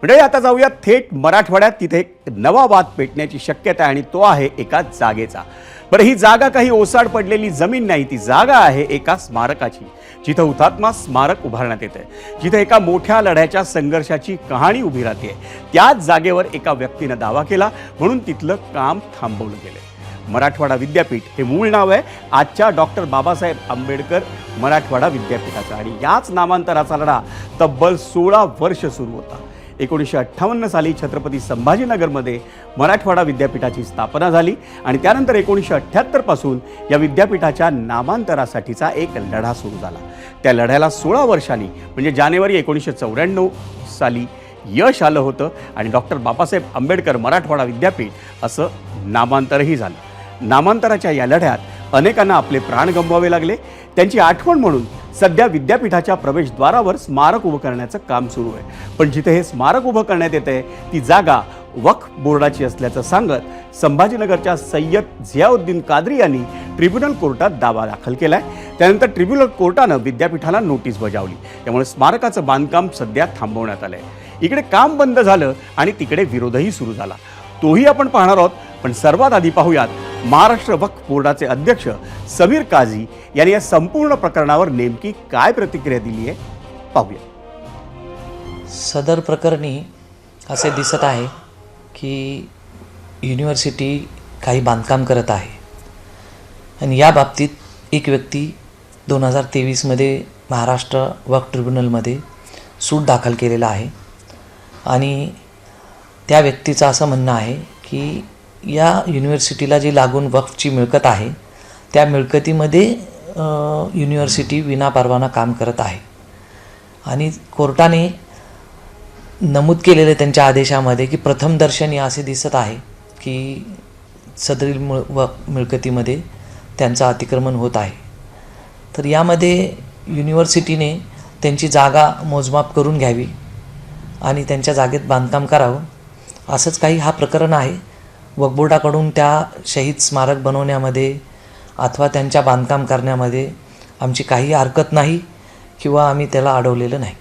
म्हणजे आता जाऊया थेट मराठवाड्यात. तिथे एक नवा वाद पेटण्याची शक्यता आहे आणि तो आहे एका जागेचा. बरं, ही जागा काही ओसाड पडलेली जमीन नाही, ती जागा आहे एका स्मारकाची, जिथं हुतात्मा स्मारक उभारण्यात येते, जिथे एका मोठ्या लढ्याच्या संघर्षाची कहाणी उभी राहते. त्याच जागेवर एका व्यक्तीनं दावा केला म्हणून तिथलं काम थांबवलं गेलं. मराठवाडा विद्यापीठ हे मूळ नाव आहे आजच्या डॉक्टर बाबासाहेब आंबेडकर मराठवाडा विद्यापीठाचं, आणि याच नामांतराचा लढा तब्बल 16 वर्ष सुरू होता. 1958 साली छत्रपती संभाजीनगरमध्ये मराठवाडा विद्यापीठाची स्थापना झाली आणि त्यानंतर 1978 पासून या विद्यापीठाच्या नामांतरासाठीचा एक लढा सुरू झाला. त्या लढ्याला 16 वर्षांनी म्हणजे जानेवारी 1994 साली यश आलं होतं आणि डॉक्टर बाबासाहेब आंबेडकर मराठवाडा विद्यापीठ असं नामांतरही झालं. नामांतराच्या या लढ्यात अनेकांना आपले प्राण गमवावे लागले. त्यांची आठवण म्हणून सध्या विद्यापीठाच्या प्रवेशद्वारावर स्मारक उभं करण्याचं काम सुरू आहे. पण जिथे हे स्मारक उभं करण्यात येत आहे ती जागा वक्फ बोर्डाची असल्याचं सांगत संभाजीनगरच्या सय्यद झियाउद्दीन कादरी यांनी ट्रिब्युनल कोर्टात दावा दाखल केलाय. त्यानंतर ट्रिब्युनल कोर्टानं विद्यापीठाला नोटीस बजावली. त्यामुळे स्मारकाचं बांधकाम सध्या थांबवण्यात आलंय. इकडे काम बंद झालं आणि तिकडे विरोधही सुरू झाला, तोही आपण पाहणार आहोत. पण सर्वात आधी पाहूयात महाराष्ट्र वक्फ बोर्डाचे अध्यक्ष समीर काझी यांनी या संपूर्ण प्रकरणावर नेमकी काय प्रतिक्रिया दिली आहे पाहूया. सदर प्रकरणी असे दिसत आहे की युनिव्हर्सिटी काही बांधकाम करत आहे आणि या बाबतीत एक व्यक्ती 2023मध्ये महाराष्ट्र वक्फ ट्रिब्युनलमध्ये सूट दाखल केलेला आहे आणि त्या व्यक्तीचं असं म्हणणं आहे की या युनिव्हर्सिटीला जी लागून वक्फची मिळकत आहे त्या मिळकतीमध्ये युनिव्हर्सिटी विनापरवाना काम करत आहे आणि कोर्टाने नमूद केलेले त्यांच्या आदेशामध्ये की प्रथमदर्शनी असे दिसत आहे की सदरील मिळकतीमध्ये त्यांचं अतिक्रमण होत आहे. तर यामध्ये युनिव्हर्सिटीने त्यांची जागा मोजमाप करून घ्यावी आणि त्यांच्या जागेत बांधकाम करावं, असंच काही हा प्रकरण आहे. वक्फ बोर्डाकडून त्या शहीद स्मारक बनवण्यामध्ये अथवा त्यांच्या बांधकाम करण्यामध्ये आमची काही हरकत नाही किंवा आम्ही त्याला अडवलेलं नाही.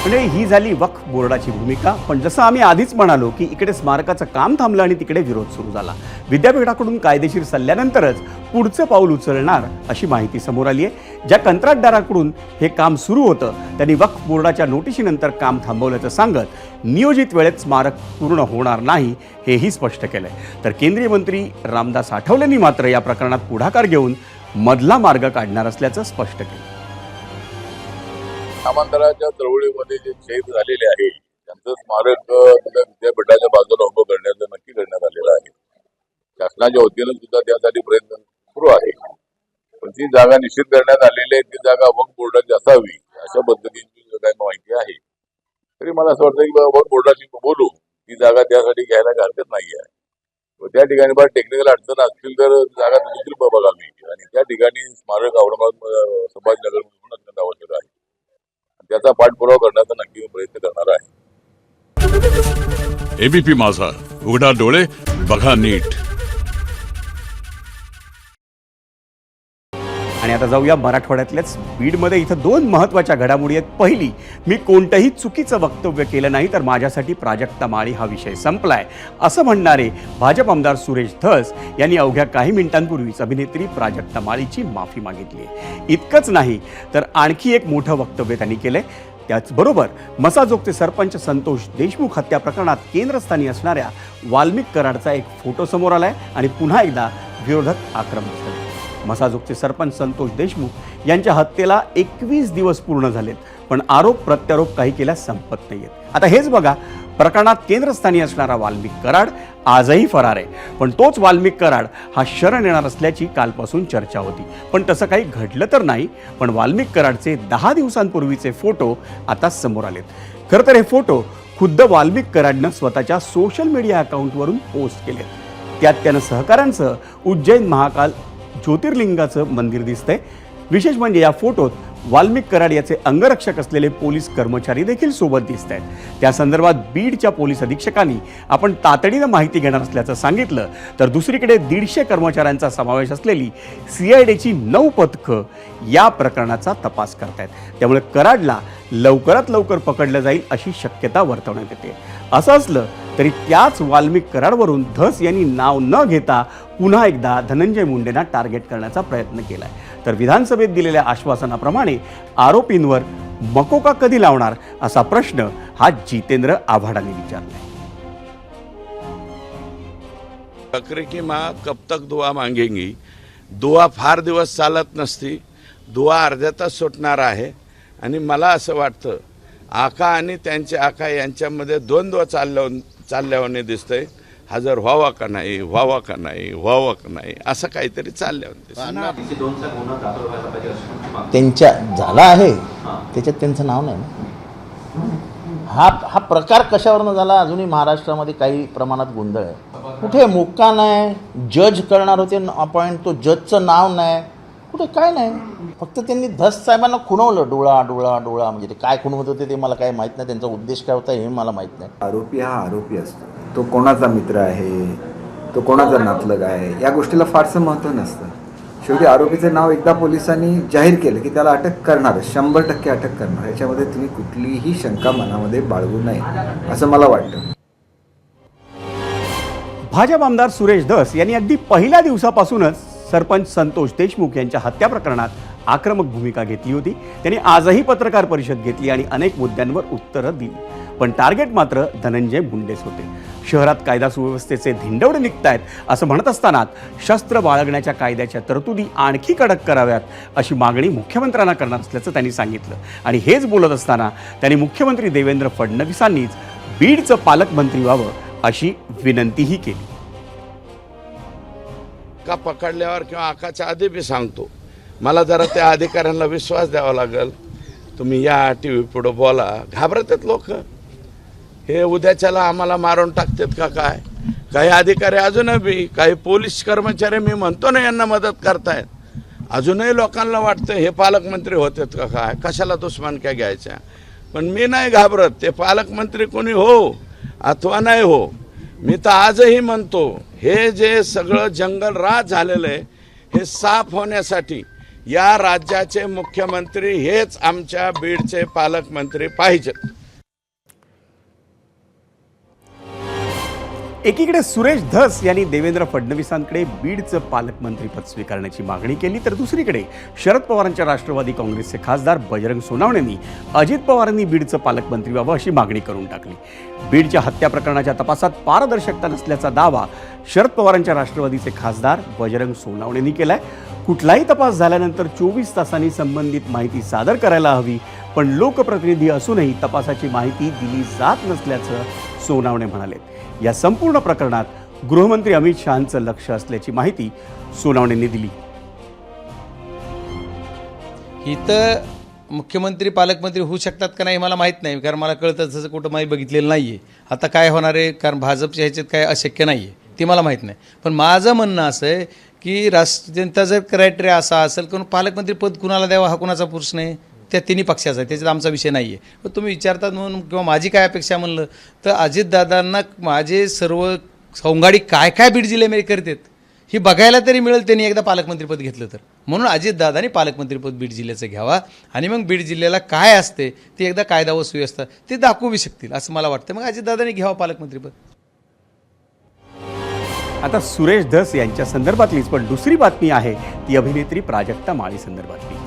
म्हणजे ही झाली वक्फ बोर्डाची भूमिका. पण जसं आम्ही आधीच म्हणालो की इकडे स्मारकाचं काम थांबलं आणि तिकडे विरोध सुरू झाला. विद्यापीठाकडून कायदेशीर सल्ल्यानंतरच पुढचं पाऊल उचलणार अशी माहिती समोर आली आहे. ज्या कंत्राटदाराकडून हे काम सुरू होतं त्यांनी वक्फ बोर्डाच्या नोटिशीनंतर काम थांबवल्याचं सांगत नियोजित वेळेत स्मारक पूर्ण होणार नाही हेही स्पष्ट केलंय. तर केंद्रीय मंत्री रामदास आठवलेंनी मात्र या प्रकरणात पुढाकार घेऊन मधला मार्ग काढणार असल्याचं स्पष्ट केलं. नामांतराच्या चळवळीमध्ये जे शहीद झालेले आहे त्यांचं स्मारक विद्यापीठाच्या बाजूला उभं करण्याचं नक्की करण्यात आलेलं आहे. शासनाच्या वतीनं सुद्धा त्यासाठी प्रयत्न सुरू आहे. पण ती जागा निश्चित करण्यात आलेली आहे, ती जागा वक्फ बोर्डाची असावी अशा पद्धतीची काही माहिती आहे. तरी मला असं वाटतं की वक्फ बोर्डाशी बोलू, ती जागा त्यासाठी घ्यायला हरकत नाही आहे. त्या ठिकाणी बघा टेक्निकल अडचण असतील तर जागा दुसरी बघावी आणि त्या ठिकाणी स्मारक औरंगाबाद संभाजीनगर म्हणून अत्यंत आवश्यक आहे. त्याचा पाठपुरावा करण्याचा नक्की प्रयत्न करणार आहे. एबीपी माझा, उघडा डोळे बघा नीट. आणि आता जाऊया मराठवाड्यातल्याच बीडमध्ये. इथं 2 महत्त्वाच्या घडामोडी आहेत. पहिली, मी कोणतंही चुकीचं वक्तव्य केलं नाही तर माझ्यासाठी प्राजक्ता माळी हा विषय संपलाय असं म्हणणारे भाजप आमदार सुरेश धस यांनी अवघ्या काही मिनिटांपूर्वीच अभिनेत्री प्राजक्ता माळीची माफी मागितली आहे. इतकंच नाही तर आणखी एक मोठं वक्तव्य त्यांनी केलंय. त्याचबरोबर मसाजोगचे सरपंच संतोष देशमुख हत्या प्रकरणात केंद्रस्थानी असणाऱ्या वाल्मिक कराडचा एक फोटो समोर आलाय आणि पुन्हा एकदा विरोधक आक्रमक झाले. मसाजोगचे सरपंच संतोष देशमुख यांच्या हत्येला 21 दिवस पूर्ण झालेत, पण आरोप प्रत्यारोप काही केल्यास संपत नाहीयेत. आता हेच बघा, प्रकरणात केंद्रस्थानी असणारा वाल्मिक कराड आजही फरार आहे. पण तोच वाल्मिक कराड हा शरण येणार असल्याची कालपासून चर्चा होती, पण तसं काही घडलं तर नाही. पण वाल्मिक कराडचे 10 दिवसांपूर्वीचे फोटो आता समोर आलेत. खरं तर हे फोटो खुद्द वाल्मिक कराडनं स्वतःच्या सोशल मीडिया अकाउंटवरून पोस्ट केलेत. त्यात त्यानं सहकाऱ्यांसह उज्जैन महाकाल ज्योतिर्लिंगाचं मंदिर दिसतंय. विशेष म्हणजे या फोटोत वाल्मिक कराड याचे अंगरक्षक असलेले पोलीस कर्मचारी देखील सोबत दिसत आहेत। त्या संदर्भात बीडच्या पोलीस अधीक्षकांनी आपण तातडीनं माहिती घेणार असल्याचं सांगितलं, तर दुसरीकडे 150 कर्मचाऱ्यांचा समावेश असलेली CIDची 9 पथकं या प्रकरणाचा तपास करतायत। त्यामुळे कराडला लवकरात लवकर पकडलं जाईल अशी शक्यता वर्तवण्यात येते। असं असलं तरी त्याच वाल्मिक कराडवरून धस यांनी नाव न घेता पुन्हा एकदा धनंजय मुंडेंना टार्गेट करण्याचा प्रयत्न केलाय। तर विधानसभेत दिलेल्या आश्वासनाप्रमाणे आरोपींवर मकोका कधी लावणार असा प्रश्न हा जितेंद्र आव्हाडांनी विचारलाय। बकरे की माँ कब तक दुआ मागेंगी। दुआ फार दिवस चालत नसती, दुआ अर्ध्या तास सुटणार आहे। आणि मला असं वाटतं आका आणि त्यांचे आका यांच्यामध्ये द्वंद्व चालल्याने दिसतंय। हजर व्हावा का नाही, व्हावा का नाही, व्हावा का नाही, असं काहीतरी चालल्याने दिसतंय। त्यांच्या झाला आहे त्याच्यात त्यांचं नाव नाही ना। हा प्रकार कशावरनं झाला अजूनही महाराष्ट्रामध्ये काही प्रमाणात गोंधळ आहे। कुठे मुक्का नाही, जज करणार होते अपॉइंट, तो जजचं नाव नाही, कुठे काय नाही। फक्त त्यांनी धस साहेबांना खुणवलं, डोळा डोळा डोळा, म्हणजे ते काय खुणवत होते ते मला काय माहीत नाही, त्यांचा उद्देश काय होता हे मला माहीत नाही। आरोपी हा आरोपी असतो, तो कोणाचा मित्र आहे, तो कोणाचा नातलग आहे, या गोष्टीला फारसं महत्त्व नसतं। शेवटी आरोपीचं नाव एकदा पोलिसांनी जाहीर केलं की त्याला अटक करणार, 100% अटक करणार, याच्यामध्ये तुम्ही कुठलीही शंका मनामध्ये बाळगू नये असं मला वाटतं। भाजप आमदार सुरेश धस यांनी अगदी पहिल्या दिवसापासूनच सरपंच संतोष देशमुख यांच्या हत्या प्रकरणात आक्रमक भूमिका घेतली होती। त्यांनी आजही पत्रकार परिषद घेतली आणि अनेक मुद्द्यांवर उत्तरं दिली, पण टार्गेट मात्र धनंजय मुंडेच होते। शहरात कायदा सुव्यवस्थेचे धिंडवडे निघतायत असं म्हणत असतानाच शस्त्र बाळगण्याच्या कायद्याच्या तरतुदी आणखी कडक कराव्यात अशी मागणी मुख्यमंत्र्यांना करणार असल्याचं त्यांनी सांगितलं। आणि हेच बोलत असताना त्यांनी मुख्यमंत्री देवेंद्र फडणवीसांनीच बीडचं पालकमंत्री व्हावं अशी विनंतीही केली। का पकडल्यावर किंवा आकाच्या आधी बी सांगतो, मला जरा त्या अधिकाऱ्यांना विश्वास द्यावा लागेल। तुम्ही या TV पुढे बोला, घाबरतात लोक, हे उद्याच्याला आम्हाला मारून टाकतात का काय। काही अधिकारी अजूनही बी, काही पोलीस कर्मचारी मी म्हणतो ना यांना मदत करतायत, अजूनही लोकांना वाटतं हे पालकमंत्री होतात का काय, कशाला दुश्मनक्या घ्यायच्या। पण मी नाही घाबरत, ते पालकमंत्री कोणी हो अथवा नाही हो, मी तर आजही म्हणतो हे जे सगळं जंगल राज झालेलं आहे हे साफ होण्यासाठी या राज्याचे मुख्यमंत्री हेच आमच्या बीडचे पालकमंत्री पाहिजेत। एकीकडे सुरेश धस यांनी देवेंद्र फडणवीसांकडे बीडचं पालकमंत्रीपद स्वीकारण्याची मागणी केली, तर दुसरीकडे शरद पवारांच्या राष्ट्रवादी काँग्रेसचे खासदार बजरंग सोनावणेंनी अजित पवारांनी बीडचं पालकमंत्री व्हावं अशी मागणी करून टाकली। बीडच्या हत्या प्रकरणाच्या तपासात पारदर्शकता नसल्याचा दावा शरद पवारांच्या राष्ट्रवादीचे खासदार बजरंग सोनावणेंनी केलाय। कुठलाही तपास झाल्यानंतर 24 तासांनी संबंधित माहिती सादर करायला हवी, पण लोकप्रतिनिधी असूनही तपासाची माहिती दिली जात नसल्याचं सोनावणे म्हणाले। या संपूर्ण प्रकरणात गृहमंत्री अमित शहांचं लक्ष असल्याची माहिती सोनावणेंनी दिली। इथं मुख्यमंत्री पालकमंत्री होऊ शकतात का नाही मला माहीत नाही, कारण मला कळतं तसं कुठं माहिती बघितलेलं नाही आहे। आता काय होणार आहे, कारण भाजपच्या ह्याच्यात काय अशक्य नाही आहे ते मला माहीत नाही। पण माझं म्हणणं असं आहे की त्यांचा जर क्रायटेरिया असा असेल की पालकमंत्री पद कुणाला द्यावा हा कुणाचा प्रश्न आहे, त्या तिन्ही पक्षाचा आहे, त्याच्यात आमचा विषय नाही आहे। पण तुम्ही विचारतात म्हणून किंवा माझी काय अपेक्षा म्हणलं तर अजितदादांना माझे सर्व सौंगाडी काय काय बीड जिल्ह्यामध्ये करतात ही बघायला तरी मिळेल त्यांनी एकदा पालकमंत्रीपद घेतलं तर। म्हणून अजितदादांनी पालकमंत्रीपद बीड जिल्ह्याचं घ्यावा आणि मग बीड जिल्ह्याला काय असते ते एकदा कायदा व सुव्यवस्था ते दाखवू शकतील असं मला वाटतं। मग अजितदादांनी घ्यावं पालकमंत्रीपद। आता सुरेश धस यांच्या संदर्भातलीच पण दुसरी बातमी आहे ती अभिनेत्री प्राजक्ता माळी संदर्भातली।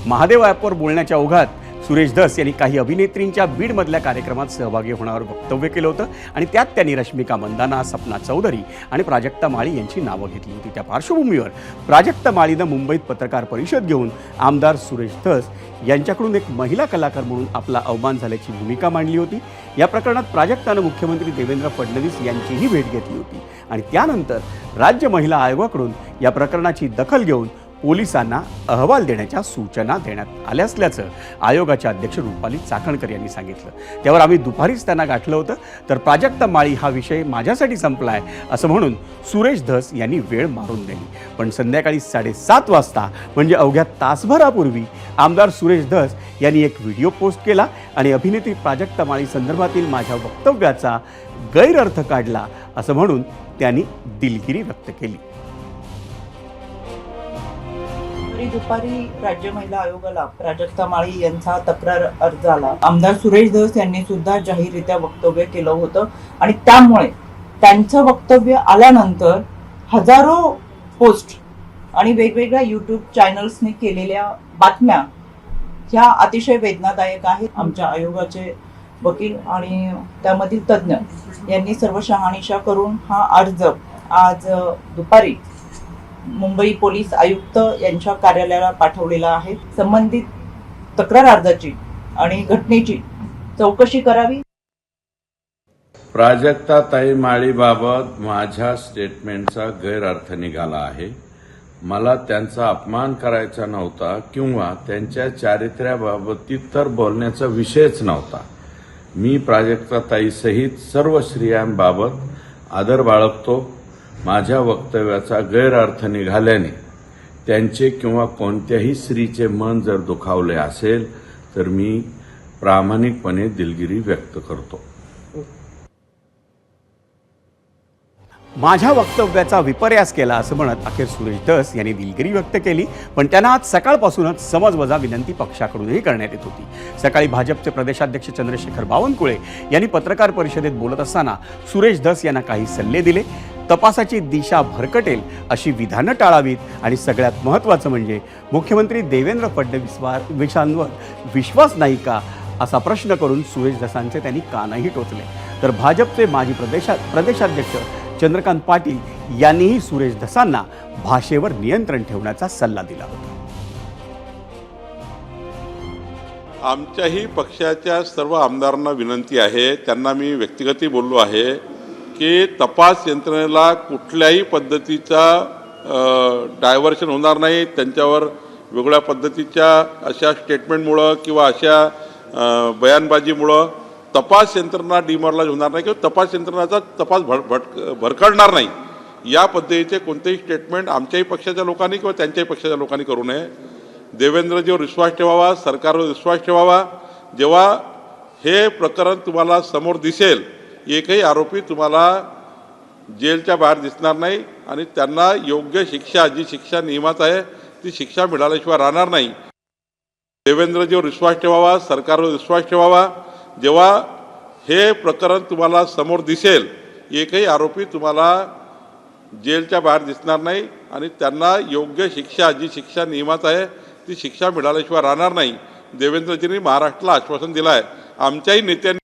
महादेव ॲपवर बोलण्याच्या ओघात सुरेश धस यांनी काही अभिनेत्रींच्या बीडमधल्या कार्यक्रमात सहभागी होण्यावर वक्तव्य केलं होतं आणि त्यात त्यांनी रश्मिका मंदाना, सपना चौधरी आणि प्राजक्ता माळी यांची नावं घेतली होती। त्या पार्श्वभूमीवर प्राजक्ता माळीनं मुंबईत पत्रकार परिषद घेऊन आमदार सुरेश धस यांच्याकडून एक महिला कलाकार म्हणून आपला अवमान झाल्याची भूमिका मांडली होती। या प्रकरणात प्राजक्तानं मुख्यमंत्री देवेंद्र फडणवीस यांचीही भेट घेतली होती आणि त्यानंतर राज्य महिला आयोगाकडून या प्रकरणाची दखल घेऊन पोलिसांना अहवाल देण्याच्या सूचना देण्यात आल्या असल्याचं आयोगाच्या अध्यक्ष रुपाली चाकणकर यांनी सांगितलं. त्यावर आम्ही दुपारीच त्यांना गाठलं होतं, तर प्राजक्ता माळी हा विषय माझ्यासाठी संपलाय असं म्हणून सुरेश धस यांनी वेळ मारून दिली. पण संध्याकाळी 7:30 वाजता म्हणजे अवघ्या तासभरापूर्वी आमदार सुरेश धस यांनी एक व्हिडिओ पोस्ट केला आणि अभिनेत्री प्राजक्ता माळी संदर्भातील माझ्या वक्तव्याचा गैरअर्थ काढला असं म्हणून त्यांनी दिलगिरी व्यक्त केली. दुपारी राज्य महिला आयोगाला प्राजक्ता माळी यांचा तक्रार अर्ज आला. आमदार सुरेश धस यांनी सुद्धा जाहीररित्या वक्तव्य केलं होतं आणि त्यामुळे त्यांचं वक्तव्य आल्यानंतर हजारो पोस्ट आणि वेगवेगळ्या युट्यूब चॅनल्सने केलेल्या बातम्या ह्या अतिशय वेदनादायक आहेत. आमच्या आयोगाचे वकील आणि त्यामधील तज्ज्ञ यांनी सर्व शहानिशा करून हा अर्ज आज दुपारी मुंबई पोलीस आयुक्त यांच्या कार्यालयाला पाठवलेला आहे. संबंधित तक्रार अर्जाची आणि घटनेची चौकशी करावी. प्राजक्ताताई माळीबाबत माझ्या स्टेटमेंटचा गैरअर्थ निघाला आहे. मला त्यांचा अपमान करायचा नव्हता किंवा त्यांच्या चारित्र्याबाबतीत तर बोलण्याचा विषयच नव्हता. मी प्राजक्ताताई सहित सर्व स्त्रियांबाबत आदर बाळगतो. माझ्या वक्तव्याचा गैरअर्थ निघाल्याने त्यांचे किंवा कोणत्याही स्त्रीचे मन जर दुखावले असेल तर मी प्रामाणिकपणे दिलगिरी व्यक्त करतो. माझ्या वक्तव्याचा विपर्यास केला असं म्हणत अखेर सुरेश धस यांनी दिलगिरी व्यक्त केली. पण त्यांना आज सकाळपासूनच समजवजा विनंती पक्षाकडूनही करण्यात येत होती. सकाळी भाजपचे प्रदेशाध्यक्ष चंद्रशेखर बावनकुळे यांनी पत्रकार परिषदेत बोलत असताना सुरेश धस यांना काही सल्ले दिले. तपासाची दिशा भरकटेल अशी विधानं टाळावीत आणि सगळ्यात महत्त्वाचं म्हणजे मुख्यमंत्री देवेंद्र फडणवीसांवर विश्वास नाही का असा प्रश्न करून सुरेश धसांचे त्यांनी कानही टोचले. तर भाजपचे माजी प्रदेशाध्यक्ष चंद्रकांत पाटील यांनीही सुरेश धसांना भाषेवर नियंत्रण ठेवण्याचा सल्ला दिला होता. आमच्याही पक्षाच्या सर्व आमदारांना विनंती आहे, त्यांना मी व्यक्तिगतही बोललो आहे की तपास यंत्रणेला कुठल्याही पद्धतीचा डायव्हर्शन होणार नाही. त्यांच्यावर वेगळ्या पद्धतीच्या अशा स्टेटमेंटमुळं किंवा अशा बयानबाजीमुळं तपास यंत्रणा डिमॉरलाइज होणार नाही किंवा तपास यंत्रणाचा तपास भरकटणार नाही. या पद्धतीचे कोणतेही स्टेटमेंट आमच्याही पक्षाच्या लोकांनी किंवा त्यांच्याही पक्षाच्या लोकांनी करू नये. देवेंद्रजीवर विश्वास ठेवावा, सरकारवर विश्वास ठेवावा. जेव्हा हे प्रकरण तुम्हाला समोर दिसेल, एकही आरोपी तुम्हाला जेलच्या बाहेर दिसणार नाही आणि त्यांना योग्य शिक्षा, जी शिक्षा नियमात आहे ती शिक्षा मिळाल्याशिवाय राहणार नाही. देवेंद्रजीवर विश्वास ठेवावा, सरकारवर विश्वास ठेवावा. जेव्हा हे प्रकरण तुम्हाला समोर दिसेल, एकही आरोपी तुम्हाला जेलच्या बाहेर दिसणार नाही आणि त्यांना योग्य शिक्षा, जी शिक्षा नियमात आहे ती शिक्षा मिळाल्याशिवाय राहणार नाही. देवेंद्रजींनी महाराष्ट्राला आश्वासन दिलं आहे. आमच्याही नेत्यांनी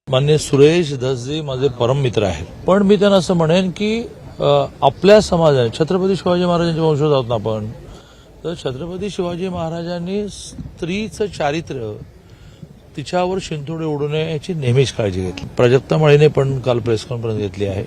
मान्य सुरेश धसजी माझे परम मित्र आहेत, पण मी त्यांना असं म्हणेन की आपल्या समाजाने छत्रपती शिवाजी महाराजांचे वंशज आहोत ना आपण, तर छत्रपती शिवाजी महाराजांनी स्त्रीचं चारित्र्य तिच्यावर शिंतोडे उडू नये याची नेहमीच काळजी घेतली. प्राजक्ता माळीने पण काल प्रेस कॉन्फरन्स घेतली आहे,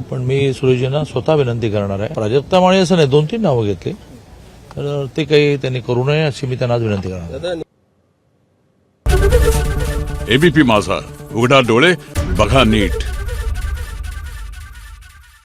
पण मी सुरेशजींना स्वतः विनंती करणार आहे. प्राजक्ता माळी असं नाही, 2-3 नावं घेतली, तर ते काही त्यांनी करू नये अशी मी त्यांना आज विनंती करणार आहे. एबीपी माझा, उघडा डोळे बघा नीट.